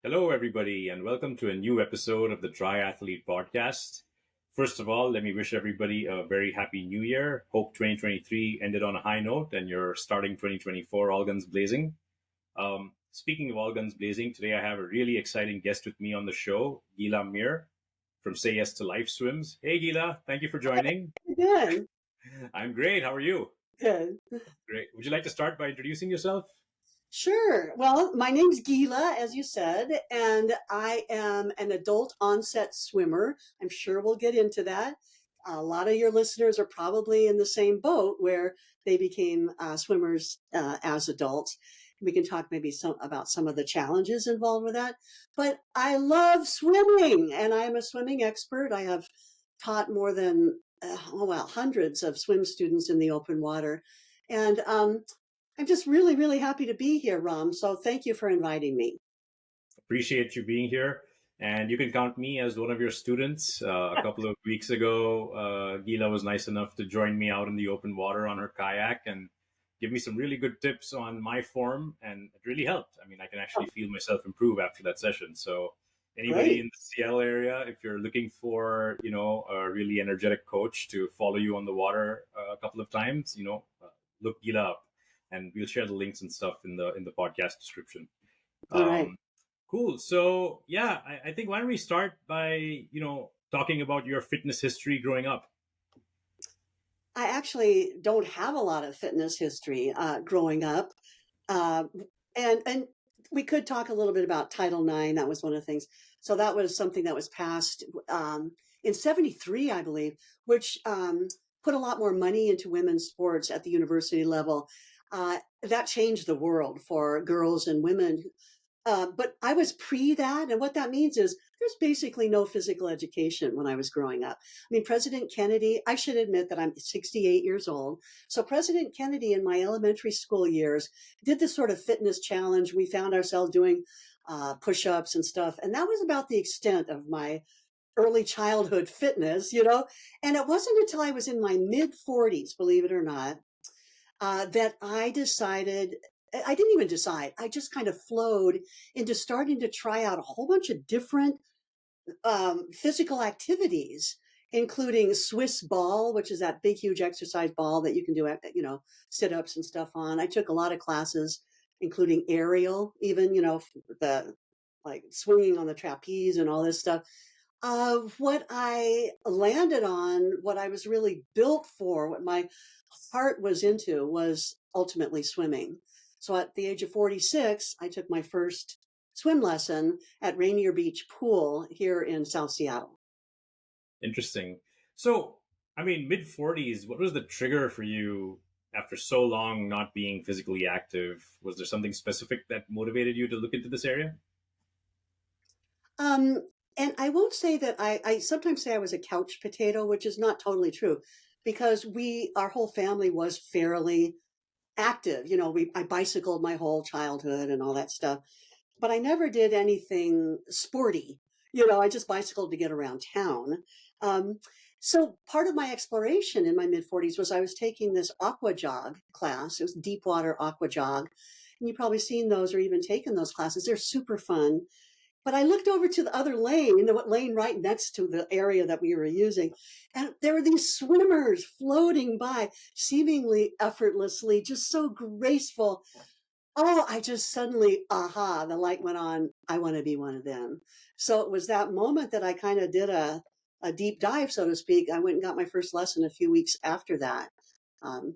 Hello, everybody, and welcome to a new episode of the Triathlete Podcast. First of all, let me wish everybody a very happy new year. Hope 2023 ended on a high note and you're starting 2024 all guns blazing. Speaking of all guns blazing, today I have a really exciting guest with me on the show, Guila Muir from Say Yes to Life Swims. Hey, Gila, thank you for joining. Good, I'm great. How are you? good. Great. Would you like to start by introducing yourself? Sure. Well, my name's Gila, as you said, and I am an adult onset swimmer. I'm sure we'll get into that. A lot of your listeners are probably in the same boat where they became swimmers as adults. We can talk maybe about some of the challenges involved with that. But I love swimming, and I'm a swimming expert. I have taught more than hundreds of swim students in the open water, and I'm just really, really happy to be here, Ram. So thank you for inviting me. Appreciate you being here. And you can count me as one of your students. A couple of weeks ago, Gila was nice enough to join me out in the open water on her kayak and give me some really good tips on my form. And it really helped. I mean, I can actually feel myself improve after that session. So anybody in Great. the Seattle area, if you're looking for, a really energetic coach to follow you on the water a couple of times, look Gila up and we'll share the links and stuff in the podcast description. All right. Um, Cool. So yeah, I think why don't we start by, talking about your fitness history growing up? I actually don't have a lot of fitness history growing up. Uh, and we could talk a little bit about Title IX. That was one of the things. So that was something that was passed in 73, I believe, which put a lot more money into women's sports at the university level. That changed the world for girls and women. But I was pre that. And what that means is there's basically no physical education when I was growing up. I mean, President Kennedy, I should admit that I'm 68 years old. So President Kennedy in my elementary school years did this sort of fitness challenge. We found ourselves doing push-ups and stuff. And that was about the extent of my early childhood fitness. And it wasn't until I was in my mid 40s, believe it or not, that I decided, I didn't even decide, I just kind of flowed into starting to try out a whole bunch of different physical activities, including Swiss ball, which is that big, huge exercise ball that you can do, sit ups and stuff on. I took a lot of classes, including aerial, even, the like swinging on the trapeze and all this stuff. What I landed on, what I was really built for, what my heart was into was ultimately swimming. So at the age of 46, I took my first swim lesson at Rainier Beach Pool here in South Seattle. Interesting. So, I mean, mid 40s, what was the trigger for you after so long not being physically active? Was there something specific that motivated you to look into this area? Um, and I won't say that I sometimes say I was a couch potato, which is not totally true because our whole family was fairly active. I bicycled my whole childhood and all that stuff, but I never did anything sporty. I just bicycled to get around town. Um, so part of my exploration in my mid 40s was I was taking this aqua jog class. It was deep water aqua jog. And you've probably seen those or even taken those classes. They're super fun. But I looked over to the other lane, the lane right next to the area that we were using, and there were these swimmers floating by, seemingly effortlessly, just so graceful. Oh, I just suddenly, aha, the light went on. I want to be one of them. So it was that moment that I kind of did a deep dive, so to speak. I went and got my first lesson a few weeks after that. Um,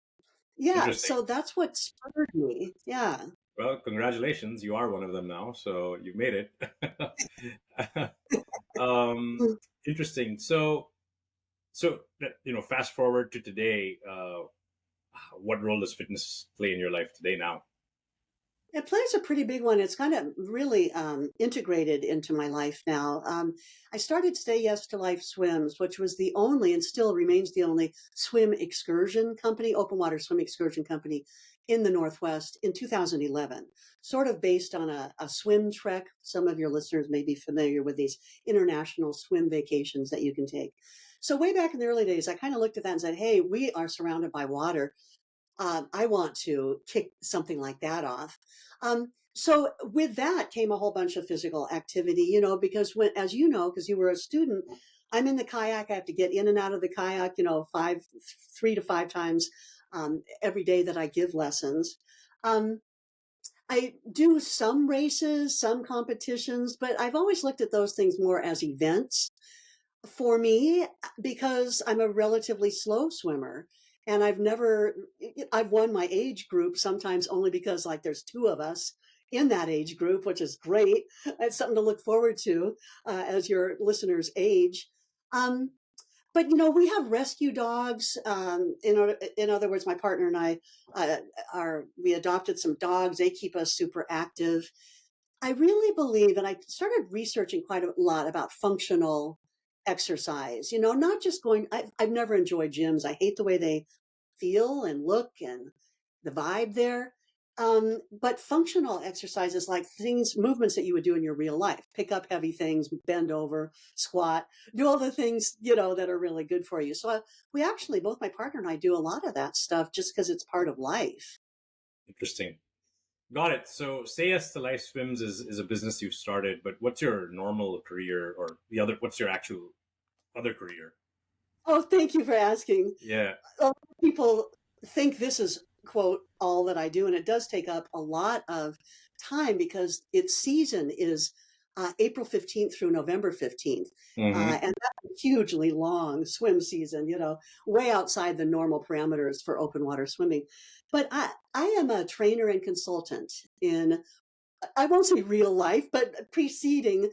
yeah, Interesting. so that's what spurred me. Yeah. Well, congratulations. You are one of them now. So you've made it. um, Interesting. So, fast forward to today, what role does fitness play in your life today now? It plays a pretty big one. It's kind of really integrated into my life now. I started Say Yes to Life Swims, which was the only and still remains the only swim excursion company, open water swim excursion company in the Northwest in 2011, sort of based on a swim trek. Some of your listeners may be familiar with these international swim vacations that you can take. So way back in the early days, I kind of looked at that and said, hey, we are surrounded by water. I want to kick something like that off. So with that came a whole bunch of physical activity, you know, because when, as you know, because you were a student, I'm in the kayak. I have to get in and out of the kayak, you know, 3 to 5 times every day that I give lessons. Um, I do some races, some competitions, but I've always looked at those things more as events for me because I'm a relatively slow swimmer. And I've won my age group sometimes only because like there's two of us in that age group, which is great. It's something to look forward to as your listeners age. Um, but you know, we have rescue dogs. In other words, my partner and I we adopted some dogs. They keep us super active. I really believe, and I started researching quite a lot about functional exercise. You know, not just going. I've never enjoyed gyms. I hate the way they feel and look and the vibe there. But functional exercises like things, movements that you would do in your real life, pick up heavy things, bend over, squat, do all the things, you know, that are really good for you. So we actually, both my partner and I do a lot of that stuff just because it's part of life. Interesting. Got it. So, Say Yes to Life Swims is a business you've started, but what's your normal career or the other? What's your actual other career? Oh, thank you for asking. Yeah. A lot of people think this is quote all that I do, and it does take up a lot of time because its season is April 15th through November 15th, Mm-hmm. and that's a hugely long swim season. You know, way outside the normal parameters for open water swimming. But I am a trainer and consultant in, I won't say real life, but preceding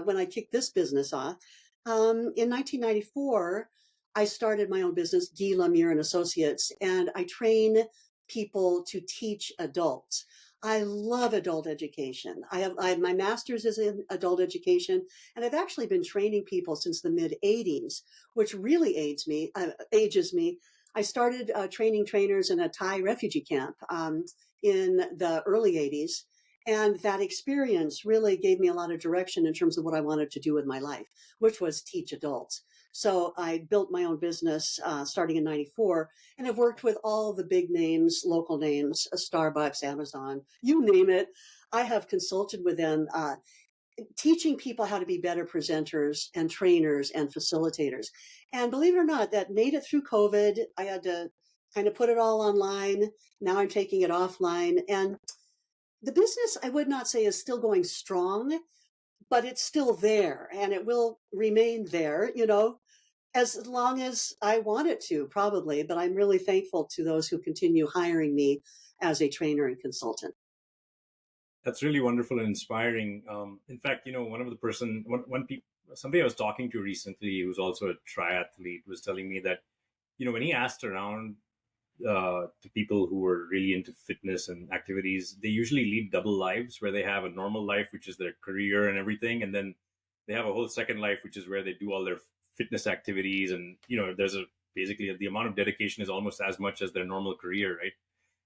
when I kicked this business off. In 1994, I started my own business, Guila Muir and Associates, and I train people to teach adults. I love adult education. My master's is in adult education, and I've actually been training people since the mid '80s, which really ages me. I started training trainers in a Thai refugee camp in the early '80s, and that experience really gave me a lot of direction in terms of what I wanted to do with my life, which was teach adults. So I built my own business starting in '94, and I've worked with all the big names, local names, Starbucks, Amazon, you name it. I have consulted with them, teaching people how to be better presenters and trainers and facilitators. And believe it or not, that made it through COVID. I had to kind of put it all online. Now I'm taking it offline. And the business, I would not say is still going strong, but it's still there and it will remain there, you know, as long as I want it to, probably. But I'm really thankful to those who continue hiring me as a trainer and consultant. That's really wonderful and inspiring. In fact, one of the somebody I was talking to recently, who's also a triathlete, was telling me that, when he asked around to people who were really into fitness and activities, they usually lead double lives where they have a normal life, which is their career and everything. And then they have a whole second life, which is where they do all their fitness activities. And, there's basically the amount of dedication is almost as much as their normal career, right?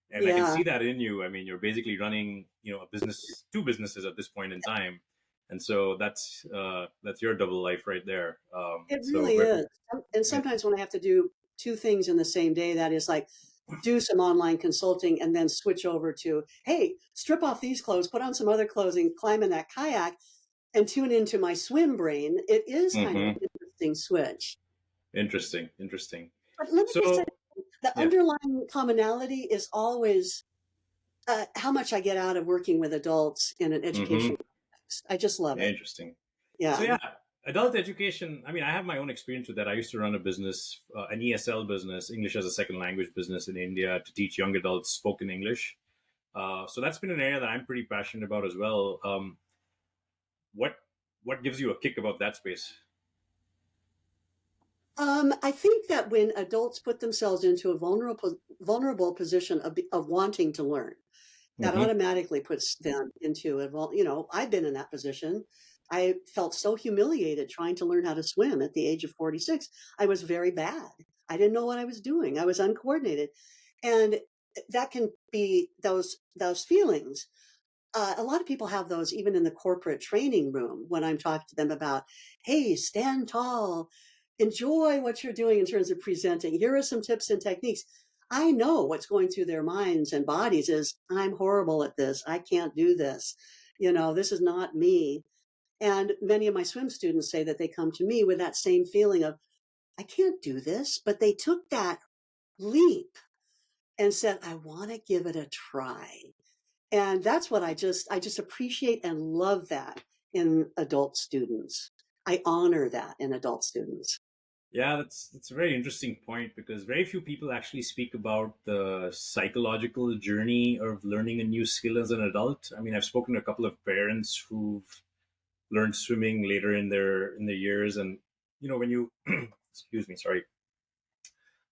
And I can Yeah, see that in you. I mean, you're basically running, a business, two businesses at this point in time. And so that's your double life right there. it So, really is. And yeah. sometimes when I have to do two things in the same day, that is like do some online consulting and then switch over to, hey, strip off these clothes, put on some other clothes and climb in that kayak and tune into my swim brain. It is kind of an Hmm. interesting switch. Interesting, interesting. But let me just say, So, the yeah. underlying commonality is always how much I get out of working with adults in an Hmm. education context. I just love it. Interesting. So, Yeah. yeah, adult education. I mean, I have my own experience with that. I used to run a business, an ESL business, English as a second language business in India, to teach young adults spoken English. So that's been an area that I'm pretty passionate about as well. What what gives you a kick about that space? I think that when adults put themselves into a vulnerable position of wanting to learn, that Hmm. automatically puts them into a, well, you know, I've been in that position. I felt so humiliated trying to learn how to swim at the age of 46. I was very bad. I didn't know what I was doing. I was uncoordinated. And that can be those feelings. A lot of people have those even in the corporate training room when I'm talking to them about, hey, stand tall, enjoy what you're doing in terms of presenting. Here are some tips and techniques. I know what's going through their minds and bodies is, I'm horrible at this. I can't do this. This is not me. And many of my swim students say that they come to me with that same feeling of, I can't do this, but they took that leap and said, I want to give it a try. And that's what I just appreciate and love that in adult students. I honor that in adult students. Yeah, that's a very interesting point because very few people actually speak about the psychological journey of learning a new skill as an adult. I mean, I've spoken to a couple of parents who've learned swimming later in their years, and when you excuse me, sorry,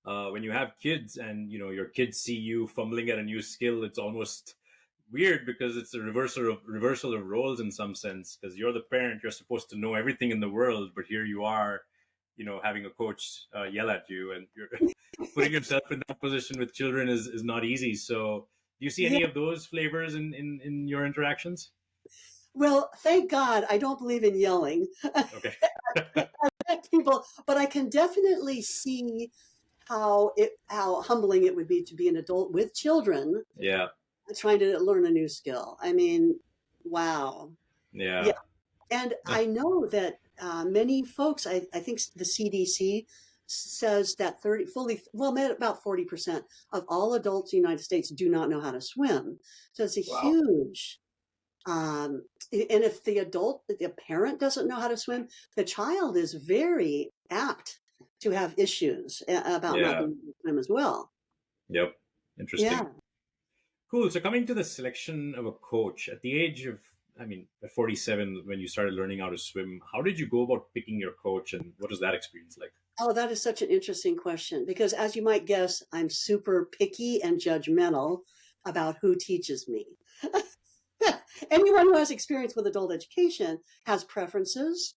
when you have kids and your kids see you fumbling at a new skill, it's almost weird because it's a reversal of roles in some sense, because you're the parent, you're supposed to know everything in the world, but here you are, having a coach yell at you, and you're putting yourself in that position with children is not easy. So do you see Yeah. any of those flavors in your interactions? Well, thank God I don't believe in yelling Okay. at people, but I can definitely see how humbling it would be to be an adult with children Yeah. trying to learn a new skill. I mean, wow. Yeah. Yeah. And I know that many folks, I think the CDC says that about 40% of all adults in the United States do not know how to swim. So it's a Wow. huge, and if the parent doesn't know how to swim, the child is very apt to have issues about not Yeah. being able to swim as well. Yep. Interesting. Yeah. Cool. So coming to the selection of a coach at the age of, I mean, at 47, when you started learning how to swim, how did you go about picking your coach, and what was that experience like? Oh, that is such an interesting question because, as you might guess, I'm super picky and judgmental about who teaches me. Anyone who has experience with adult education has preferences.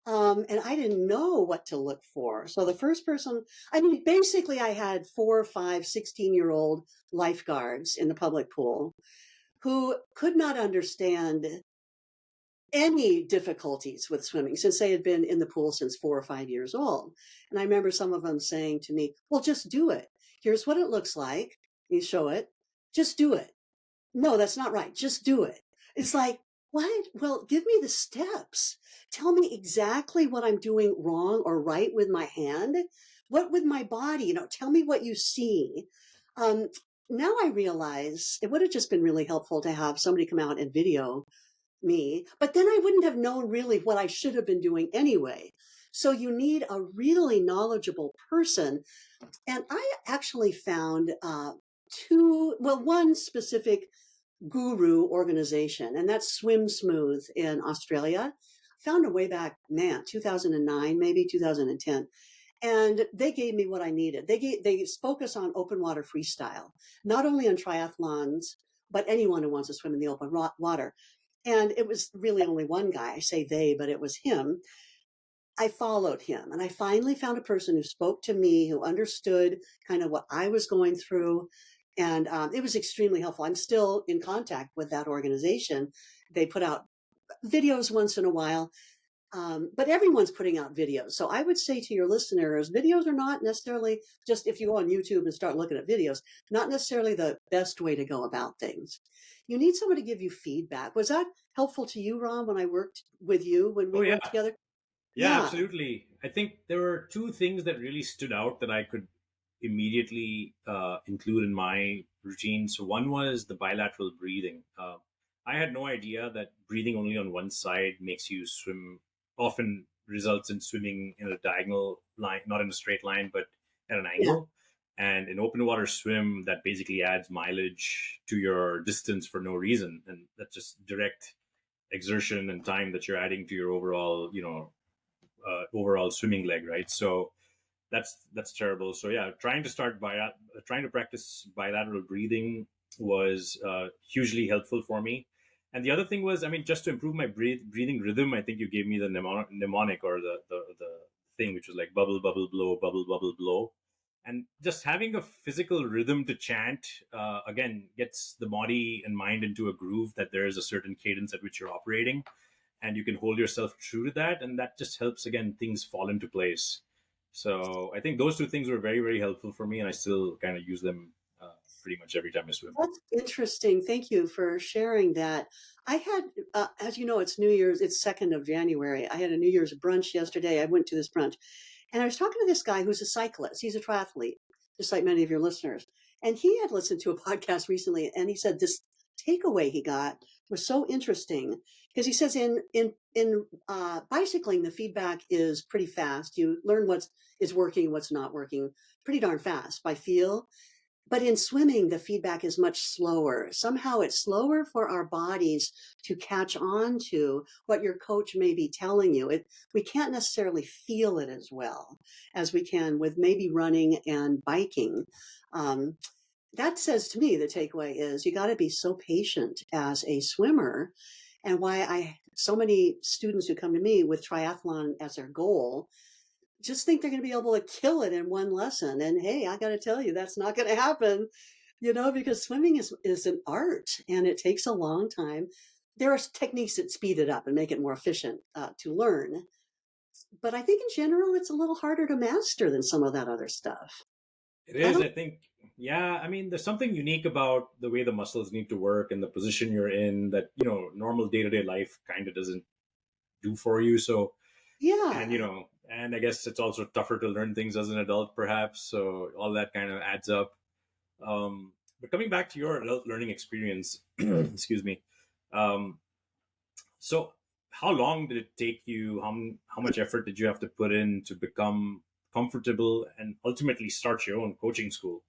And I didn't know what to look for. So the first person, I mean, basically, I had 4, 5, 16-year-old lifeguards in the public pool who could not understand any difficulties with swimming since they had been in the pool since 4 or 5 years old. And I remember some of them saying to me, well, just do it. Here's what it looks like. You show it. Just do it. No, that's not right. Just do it. It's like, what? Well, give me the steps. Tell me exactly what I'm doing wrong or right with my hand. What with my body? Tell me what you see. Um, Now I realize it would have just been really helpful to have somebody come out and video me, but then I wouldn't have known really what I should have been doing anyway. So you need a really knowledgeable person. And I actually found one specific guru organization, and that's Swim Smooth in Australia. Found a way back, man, 2009, maybe 2010. And they gave me what I needed. They focus on open water freestyle, not only on triathlons, but anyone who wants to swim in the open water. And it was really only one guy. I say they, but it was him. I followed him and I finally found a person who spoke to me, who understood kind of what I was going through. And it was extremely helpful. I'm still in contact with that organization. They put out videos once in a while, but everyone's putting out videos. So I would say to your listeners, videos are not necessarily just if you go on YouTube and start looking at videos, not necessarily the best way to go about things. You need someone to give you feedback. Was that helpful to you, Ron, when I worked with you when Oh we yeah. worked together? Yeah, Yeah. absolutely. I think there were two things that really stood out that I could immediately include in my routine. So one was the bilateral breathing. I had no idea that breathing only on one side makes you swim, often results in swimming in a diagonal line, not in a straight line, but at an Yeah. angle. And in open water swim, that basically adds mileage to your distance for no reason. And that's just direct exertion and time that you're adding to your overall swimming leg, right? So that's terrible. So yeah, trying to practice bilateral breathing was hugely helpful for me. And the other thing was, I mean, just to improve my breathing rhythm, I think you gave me the mnemonic, or the thing, which was like bubble bubble blow, bubble bubble blow. And just having a physical rhythm to chant, again, gets the body and mind into a groove that there is a certain cadence at which you're operating, and you can hold yourself true to that, and that just helps, again, things fall into place. So I think those two things were very, very helpful for me, and I still kind of use them pretty much every time I swim. That's interesting. Thank you for sharing that. I had, as you know, it's New Year's, it's 2nd of January. I had a New Year's brunch yesterday. I went to this brunch and I was talking to this guy who's a cyclist. He's a triathlete, just like many of your listeners. And he had listened to a podcast recently and he said this takeaway he got was so interesting because he says in bicycling, the feedback is pretty fast. You learn what is working, what's not working pretty darn fast by feel. But in swimming, the feedback is much slower. Somehow it's slower for our bodies to catch on to what your coach may be telling you. We can't necessarily feel it as well as we can with maybe running and biking. Um, that says to me, the takeaway is you got to be so patient as a swimmer. And why so many students who come to me with triathlon as their goal just think they're going to be able to kill it in one lesson. And hey, I got to tell you, that's not going to happen, because swimming is an art and it takes a long time. There are techniques that speed it up and make it more efficient to learn. But I think in general, it's a little harder to master than some of that other stuff. It is, I think. Yeah, I mean, there's something unique about the way the muscles need to work and the position you're in that, normal day-to-day life kind of doesn't do for you. So, Yeah. and I guess it's also tougher to learn things as an adult, perhaps. So all that kind of adds up. But coming back to your adult learning experience, excuse me. So how long did it take you? How much effort did you have to put in to become comfortable and ultimately start your own coaching school?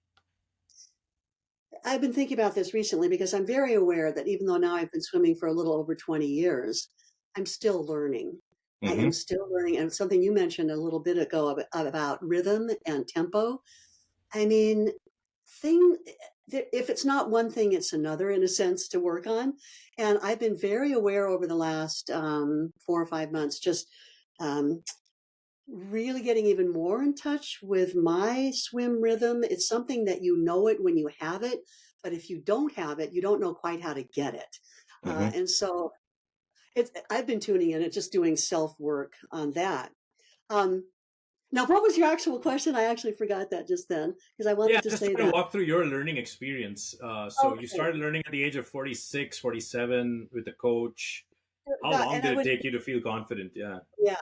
I've been thinking about this recently because I'm very aware that even though now I've been swimming for a little over 20 years, I'm still learning. I Mm-hmm. am still learning. And something you mentioned a little bit ago about rhythm and tempo. I mean, if it's not one thing, it's another in a sense to work on. And I've been very aware over the last 4 or 5 months, just um, really getting even more in touch with my swim rhythm. It's something that you know it when you have it, but if you don't have it, you don't know quite how to get it. Mm-hmm. And so I've been tuning in and just doing self work on that. Um, now, what was your actual question? I actually forgot that just then because I Yeah, wanted to just say trying to that. walk through your learning experience. So you Okay. started learning at the age of 46, 47 with a coach. How long And I did it would, take you to feel confident? Yeah. yeah.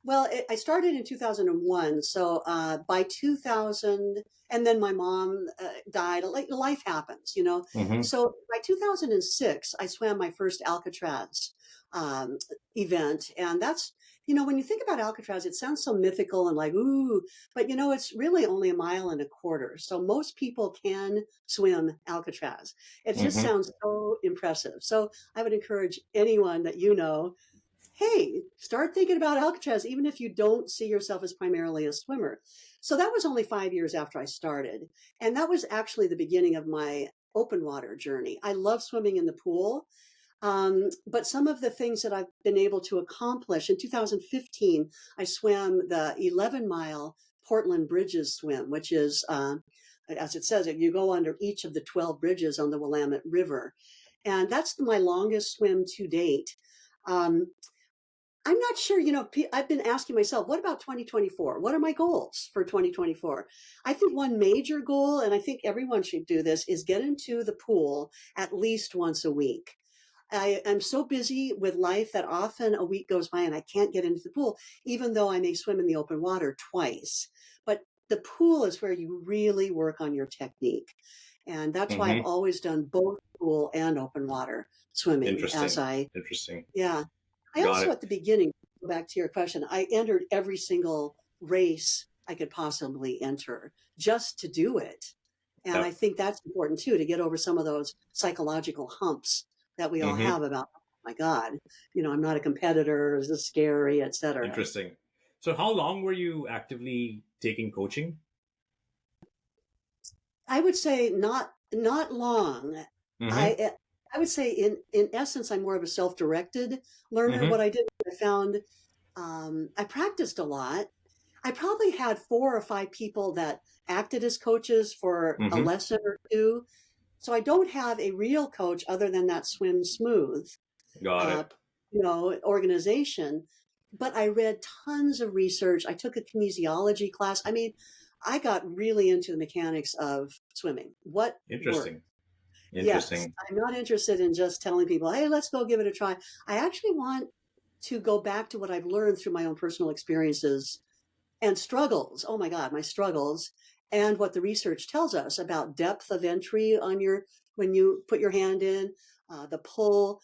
Well, I started in 2001. So by 2000, and then my mom died. Like life happens. Mm-hmm. So by 2006, I swam my first Alcatraz um, event. And when you think about Alcatraz, it sounds so mythical and like, ooh, but it's really only a mile and a quarter. So most people can swim Alcatraz. It just Mm-hmm. sounds so impressive. So I would encourage anyone that hey, start thinking about Alcatraz, even if you don't see yourself as primarily a swimmer. So that was only 5 years after I started. And that was actually the beginning of my open water journey. I love swimming in the pool. But some of the things that I've been able to accomplish in 2015, I swam the 11-mile Portland Bridges swim, which is, as it says, you go under each of the 12 bridges on the Willamette River. And that's my longest swim to date. Um, I'm not sure, I've been asking myself, what about 2024? What are my goals for 2024? I think one major goal, and I think everyone should do this, is get into the pool at least once a week. I'm so busy with life that often a week goes by and I can't get into the pool, even though I may swim in the open water twice. But the pool is where you really work on your technique. And that's why I've Mm-hmm. always done both pool and open water swimming Interesting. Interesting. yeah. I Got also, it. at the beginning, go back to your question, I entered every single race I could possibly enter just to do it. And I Yep. think that's important too, to get over some of those psychological humps that we all Mm-hmm. have about, oh my God, I'm not a competitor, this is scary, etc. Interesting. So how long were you actively taking coaching? I would say not long. Mm-hmm. I I would say in essence, I'm more of a self-directed learner. Mm-hmm. What I did, I found I practiced a lot. I probably had 4 or 5 people that acted as coaches for a Mm-hmm. lesson or two. So I don't have a real coach other than that Swim Smooth, Got uh, it. organization. but I read tons of research. I took a kinesiology class. I mean, I got really into the mechanics of swimming. What works? Interesting. Yes, Interesting. I'm not interested in just telling people, hey, let's go give it a try. I actually want to go back to what I've learned through my own personal experiences and struggles. Oh my God, my struggles, and what the research tells us about depth of entry on your when you put your hand in, the pull.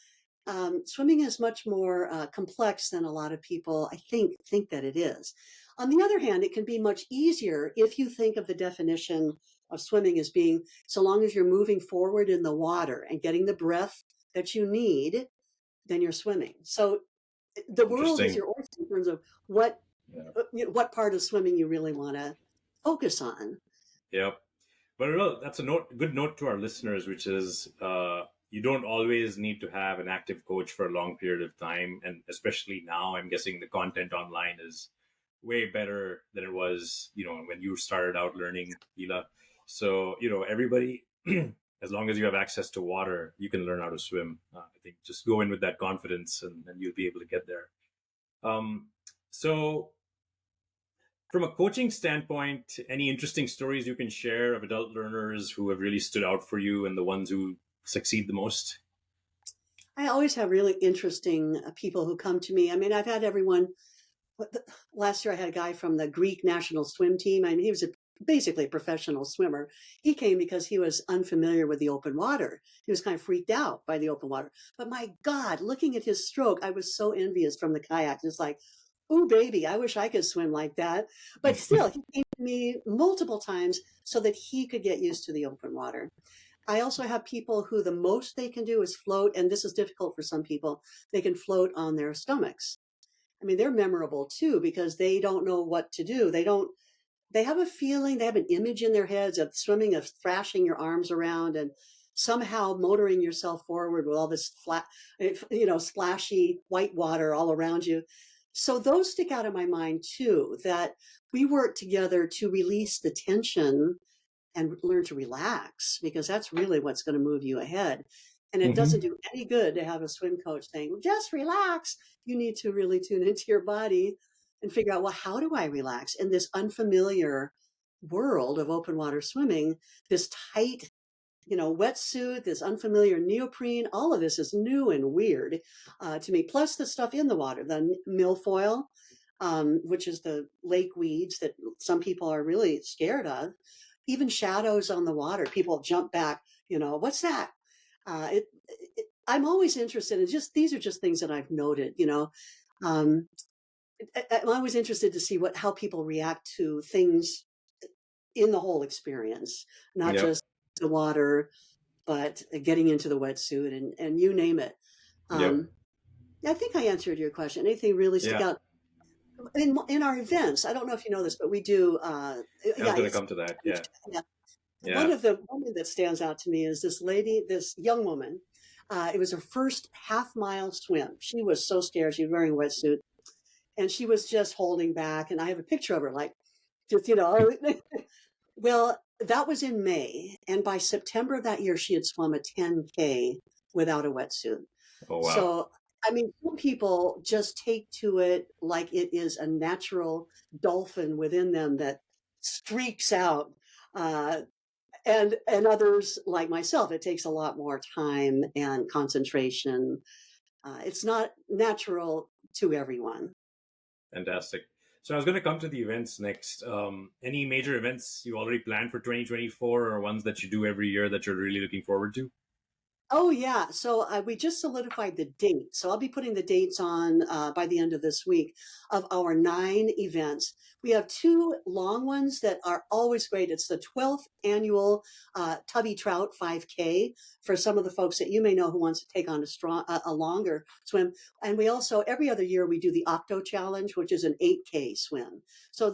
Swimming is much more complex than a lot of people, I think that it is. On the other hand, it can be much easier if you think of the definition of swimming as being so long as you're moving forward in the water and getting the breath that you need, then you're swimming. So the world is Interesting. your oyster in terms of what Yeah. what part of swimming you really want to focus on. Yep. But that's a good note to our listeners, which is you don't always need to have an active coach for a long period of time. And especially now, I'm guessing the content online is way better than it was, when you started out learning, Gila. So, everybody, as long as you have access to water, you can learn how to swim. I think just go in with that confidence and you'll be able to get there. Um, so, from a coaching standpoint, any interesting stories you can share of adult learners who have really stood out for you and the ones who succeed the most? I always have really interesting people who come to me. I mean, I've had everyone. Last year, I had a guy from the Greek national swim team. I mean, he was basically a professional swimmer. He came because he was unfamiliar with the open water. He was kind of freaked out by the open water. But my God, looking at his stroke, I was so envious from the kayak. It's like, oh, baby, I wish I could swim like that. But still, he came to me multiple times so that he could get used to the open water. I also have people who the most they can do is float, and this is difficult for some people. They can float on their stomachs. I mean, they're memorable too because they don't know what to do. They have a feeling, they have an image in their heads of swimming, of thrashing your arms around and somehow motoring yourself forward with all this flat, splashy white water all around you. So those stick out in my mind too, that we work together to release the tension and learn to relax because that's really what's going to move you ahead. And it doesn't Hmm. do any good to have a swim coach saying, just relax. You need to really tune into your body and figure out, well, how do I relax in this unfamiliar world of open water swimming, this tight, wetsuit, this unfamiliar neoprene, all of this is new and weird to me. Plus the stuff in the water, the milfoil, which is the lake weeds that some people are really scared of. Even shadows on the water, people jump back. What's that? I'm always interested in just these are just things that I've noted. Um, I'm always interested to see how people react to things in the whole experience, not Yep. just the water, but getting into the wetsuit and you name it. Yep. Um, I think I answered your question. Anything really stick Yeah. out in our events? I don't know if you know this, but we do. I was Yeah, going to come to that. Yeah. yeah. One Yeah. of the women that stands out to me is this lady, this young woman. It was her first half-mile swim. She was so scared. She was wearing a wetsuit, and she was just holding back. And I have a picture of her, like just well, that was in May, and by September of that year, she had swum a 10K without a wetsuit. Oh, wow. So, I mean, some people just take to it like it is a natural dolphin within them that streaks out. Uh, and others like myself, it takes a lot more time and concentration. It's not natural to everyone. Fantastic. So I was going to come to the events next. Any major events you already planned for 2024 or ones that you do every year that you're really looking forward to? Oh yeah, so we just solidified the date. So I'll be putting the dates on by the end of this week of our 9 events. We have 2 long ones that are always great. It's the 12th annual Tubby Trout 5K for some of the folks that you may know who wants to take on a longer swim. And we also every other year we do the Octo Challenge, which is an 8K swim. So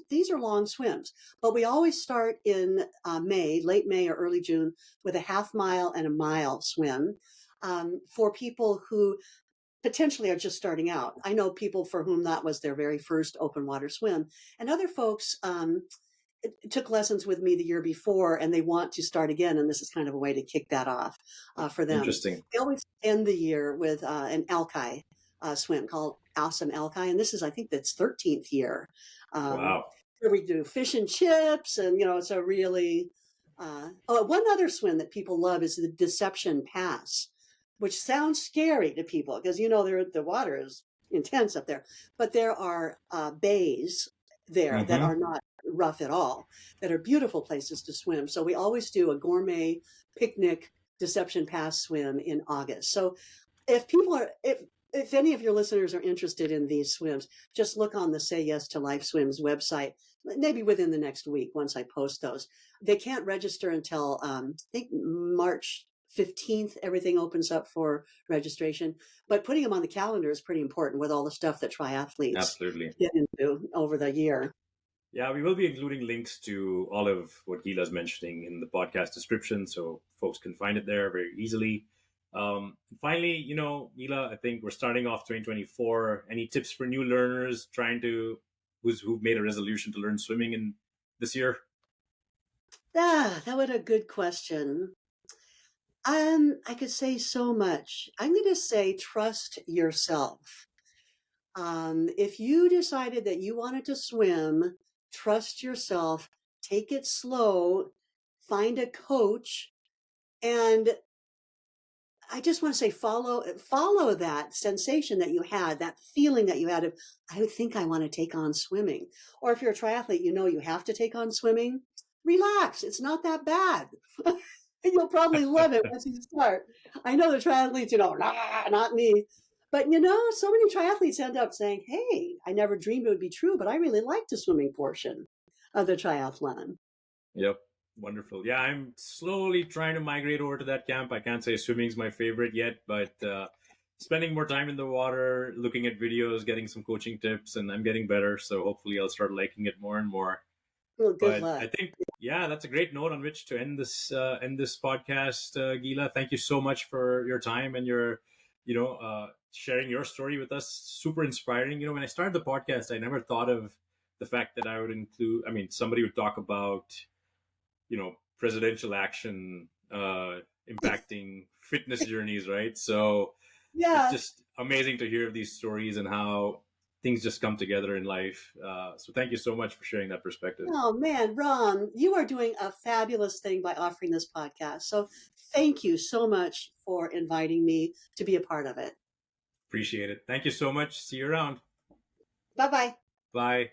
these are long swims, but we always start in May, late May or early June with a half-mile and a mile swim for people who potentially are just starting out. I know people for whom that was their very first open water swim, and other folks took lessons with me the year before and they want to start again. And this is kind of a way to kick that off for them. Interesting. We always end the year with an alki. swim called Awesome Alki, and this is, I think, that's 13th year. Um, Wow. where we do fish and chips, and it's a really. One other swim that people love is the Deception Pass, which sounds scary to people because the water is intense up there, but there are bays there that Mm-hmm. are not rough at all, that are beautiful places to swim. So we always do a gourmet picnic Deception Pass swim in August. So if people are if any of your listeners are interested in these swims, just look on the Say Yes to Life Swims website, maybe within the next week once I post those. They can't register until I think March 15th. Everything opens up for registration, but putting them on the calendar is pretty important with all the stuff that triathletes Absolutely. get into over the year. Yeah, we will be including links to all of what Gila's mentioning in the podcast description, so folks can find it there very easily. Finally, Gila, I think we're starting off 2024. Any tips for new learners trying to who've made a resolution to learn swimming in this year? That was a good question. I could say so much. I'm going to say trust yourself. If you decided that you wanted to swim, trust yourself, take it slow, find a coach, and I just want to say follow that sensation that you had, that feeling that you had of I think I want to take on swimming. Or if you're a triathlete, you have to take on swimming. Relax, it's not that bad. And you'll probably love it once you start. I know the triathletes, nah, not me. But so many triathletes end up saying, "Hey, I never dreamed it would be true, but I really like the swimming portion of the triathlon." Yep. Wonderful. Yeah, I'm slowly trying to migrate over to that camp. I can't say swimming's my favorite yet, but spending more time in the water, looking at videos, getting some coaching tips, and I'm getting better. So hopefully I'll start liking it more and more. Well, good But luck. I think, yeah, that's a great note on which to end this podcast, Gila. Thank you so much for your time and your, sharing your story with us. Super inspiring. When I started the podcast, I never thought of the fact that I would include. I mean, somebody would talk about presidential action impacting fitness journeys, right? So it's Yeah. just amazing to hear these stories and how things just come together in life. So thank you so much for sharing that perspective. Oh man, Ron, you are doing a fabulous thing by offering this podcast. So thank you so much for inviting me to be a part of it. Appreciate it. Thank you so much. See you around. Bye bye. Bye.